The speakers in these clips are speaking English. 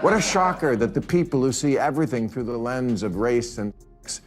What a shocker that the people who see everything through the lens of race and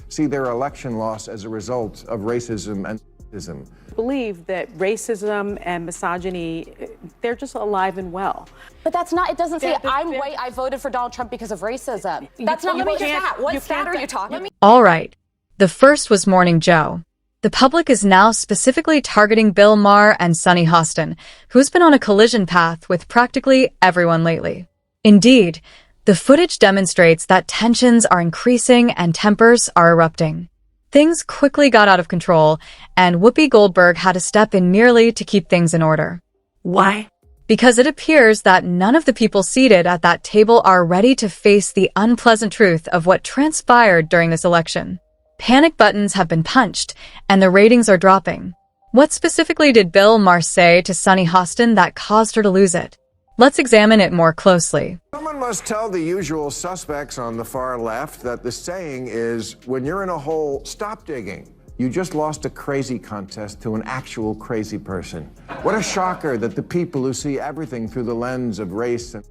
see their election loss as a result of racism and sexism. Believe that racism and misogyny, they're just alive and well. But that's not, it doesn't say I'm white, I voted for Donald Trump because of racism. That's not what stat. What stat are you talking about? All right. The first was Morning Joe. The public is now specifically targeting Bill Maher and Sunny Hostin, who's been on a collision path with practically everyone lately. Indeed, the footage demonstrates that tensions are increasing and tempers are erupting. Things quickly got out of control, and Whoopi Goldberg had to step in merely to keep things in order. Why? Because it appears that none of the people seated at that table are ready to face the unpleasant truth of what transpired during this election. Panic buttons have been punched, and the ratings are dropping. What specifically did Bill Maher say to Sunny Hostin that caused her to lose it? Let's examine it more closely. Someone must tell the usual suspects on the far left that the saying is, when you're in a hole, stop digging. You just lost a crazy contest to an actual crazy person. What a shocker that the people who see everything through the lens of race and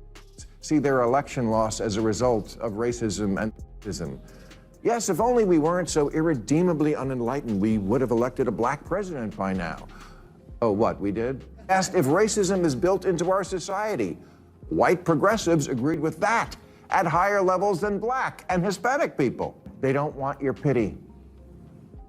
see their election loss as a result of racism and sexism. Yes, if only we weren't so irredeemably unenlightened, we would have elected a black president by now. Oh, what, we did? Asked if racism is built into our society. White progressives agreed with that at higher levels than black and Hispanic people. They don't want your pity.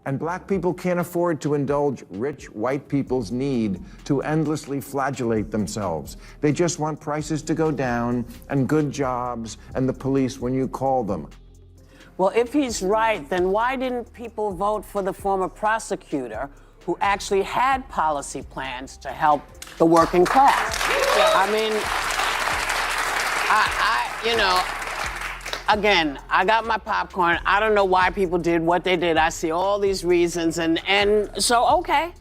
And black people can't afford to indulge rich white people's need to endlessly flagellate themselves. They just want prices to go down and good jobs and the police when you call them. Well, if he's right, then why didn't people vote for the former prosecutor who actually had policy plans to help the working class? I mean, again, I got my popcorn. I don't know why people did what they did. I see all these reasons, and so, okay,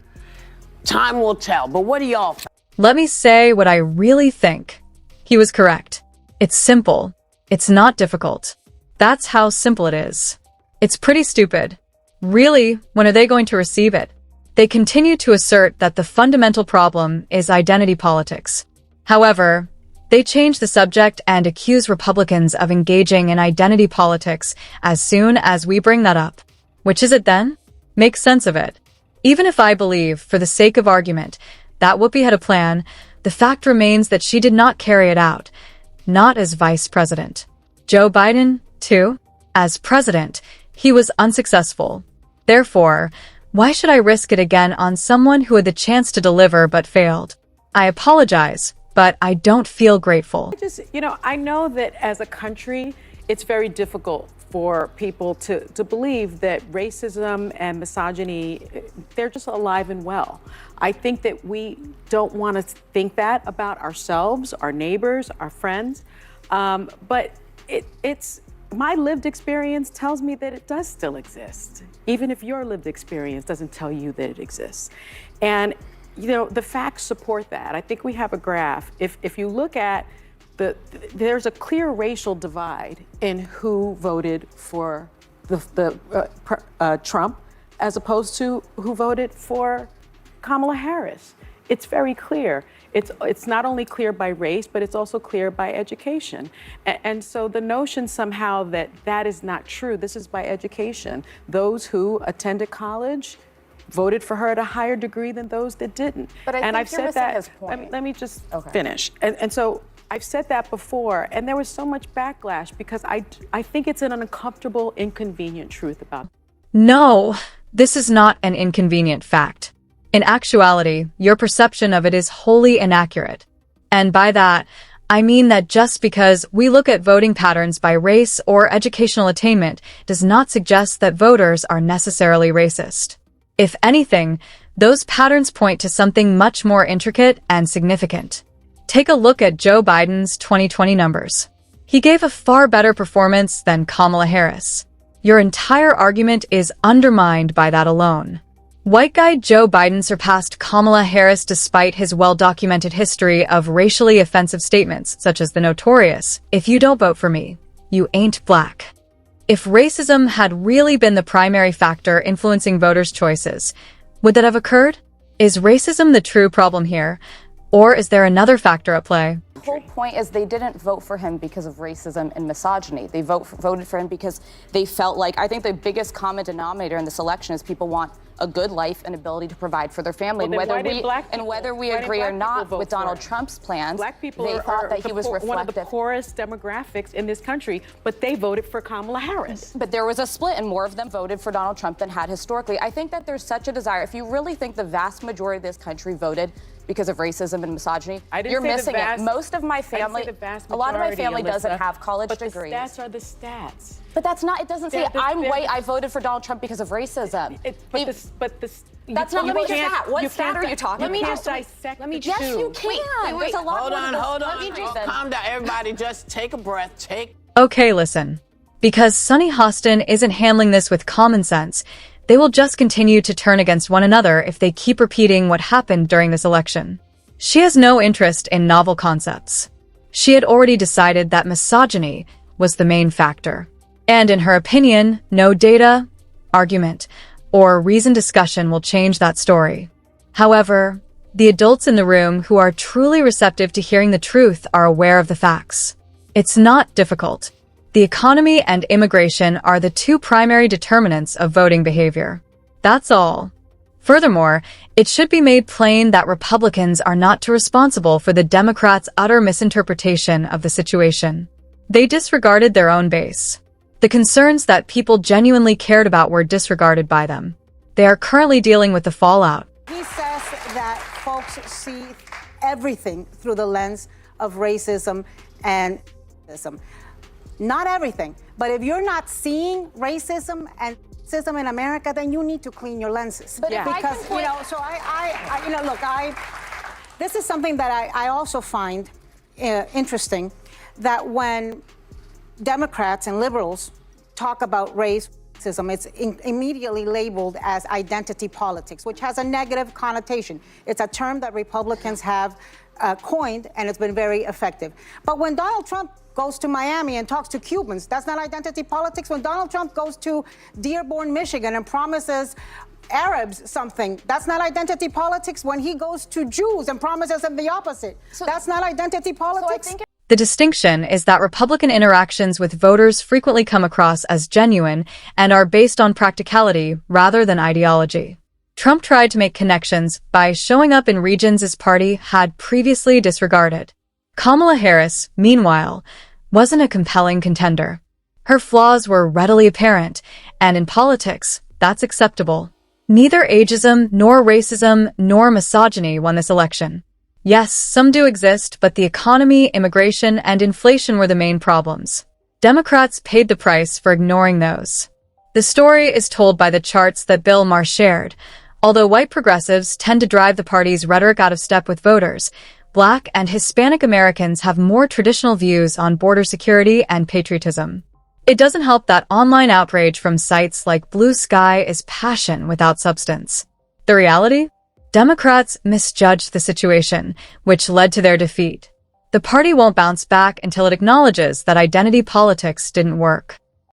time will tell. But what do y'all think? Let me say what I really think. He was correct. It's simple. It's not difficult. That's how simple it is. It's pretty stupid. Really, when are they going to receive it? They continue to assert that the fundamental problem is identity politics. However, they change the subject and accuse Republicans of engaging in identity politics as soon as we bring that up. Which is it then? Make sense of it. Even if I believe, for the sake of argument, that Whoopi had a plan, the fact remains that she did not carry it out. Not as vice president. Joe Biden, too? As president, he was unsuccessful. Therefore, why should I risk it again on someone who had the chance to deliver but failed? I apologize, but I don't feel grateful. I know that as a country, it's very difficult for people to believe that racism and misogyny, they're just alive and well. I think that we don't want to think that about ourselves, our neighbors, our friends, but it's my lived experience tells me that it does still exist, even if your lived experience doesn't tell you that it exists. And the facts support that. I think we have a graph. If you look at there's a clear racial divide in who voted for Trump as opposed to who voted for Kamala Harris. It's very clear. It's not only clear by race, but it's also clear by education. And so the notion somehow that is not true, this is by education. Those who attended college voted for her at a higher degree than those that didn't. But I've said that. Let me just finish. And so I've said that before, and there was so much backlash because I think it's an uncomfortable, inconvenient truth about it. No, this is not an inconvenient fact. In actuality, your perception of it is wholly inaccurate. And by that, I mean that just because we look at voting patterns by race or educational attainment does not suggest that voters are necessarily racist. If anything, those patterns point to something much more intricate and significant. Take a look at Joe Biden's 2020 numbers. He gave a far better performance than Kamala Harris. Your entire argument is undermined by that alone. White guy Joe Biden surpassed Kamala Harris despite his well-documented history of racially offensive statements, such as the notorious, "If you don't vote for me, you ain't black." If racism had really been the primary factor influencing voters' choices, would that have occurred? Is racism the true problem here? Or is there another factor at play? The whole point is they didn't vote for him because of racism and misogyny. They voted for him because they felt like, I think the biggest common denominator in this election is people want a good life and ability to provide for their family. Well, and whether we agree or not with Donald Trump's plans, Black people they thought that he was reflective. One of the poorest demographics in this country, but they voted for Kamala Harris. But there was a split, and more of them voted for Donald Trump than had historically. I think that there's such a desire. If you really think the vast majority of this country voted because of racism and misogyny, you're missing it. Most of my family, a lot of my family doesn't have college degrees. But the stats are the stats. But that's not, it doesn't say I'm white, I voted for Donald Trump because of racism. That's not, let me just, what stat are you talking about? Yes, you can. Wait, hold on. Calm down, everybody, just take a breath, Okay, listen. Because Sunny Hostin isn't handling this with common sense, they will just continue to turn against one another if they keep repeating what happened during this election. She has no interest in novel concepts. She had already decided that misogyny was the main factor. And in her opinion, no data, argument, or reasoned discussion will change that story. However, the adults in the room who are truly receptive to hearing the truth are aware of the facts. It's not difficult. The economy and immigration are the two primary determinants of voting behavior. That's all. Furthermore, it should be made plain that Republicans are not too responsible for the Democrats' utter misinterpretation of the situation. They disregarded their own base. The concerns that people genuinely cared about were disregarded by them. They are currently dealing with the fallout. He says that folks see everything through the lens of racism and racism. Not everything, but if you're not seeing racism and sexism in America, then you need to clean your lenses. But because, this is something that I also find interesting, that when Democrats and liberals talk about racism, it's immediately labeled as identity politics, which has a negative connotation. It's a term that Republicans have coined, and it's been very effective. But when Donald Trump goes to Miami and talks to Cubans, that's not identity politics. When Donald Trump goes to Dearborn, Michigan and promises Arabs something, that's not identity politics. When he goes to Jews and promises them the opposite, that's not identity politics. The distinction is that Republican interactions with voters frequently come across as genuine and are based on practicality rather than ideology. Trump tried to make connections by showing up in regions his party had previously disregarded. Kamala Harris, meanwhile, wasn't a compelling contender. Her flaws were readily apparent, and in politics, that's acceptable. Neither ageism, nor racism, nor misogyny won this election. Yes, some do exist, but the economy, immigration, and inflation were the main problems. Democrats paid the price for ignoring those. The story is told by the charts that Bill Maher shared. Although white progressives tend to drive the party's rhetoric out of step with voters, Black and Hispanic Americans have more traditional views on border security and patriotism. It doesn't help that online outrage from sites like Blue Sky is passion without substance. The reality? Democrats misjudged the situation, which led to their defeat. The party won't bounce back until it acknowledges that identity politics didn't work.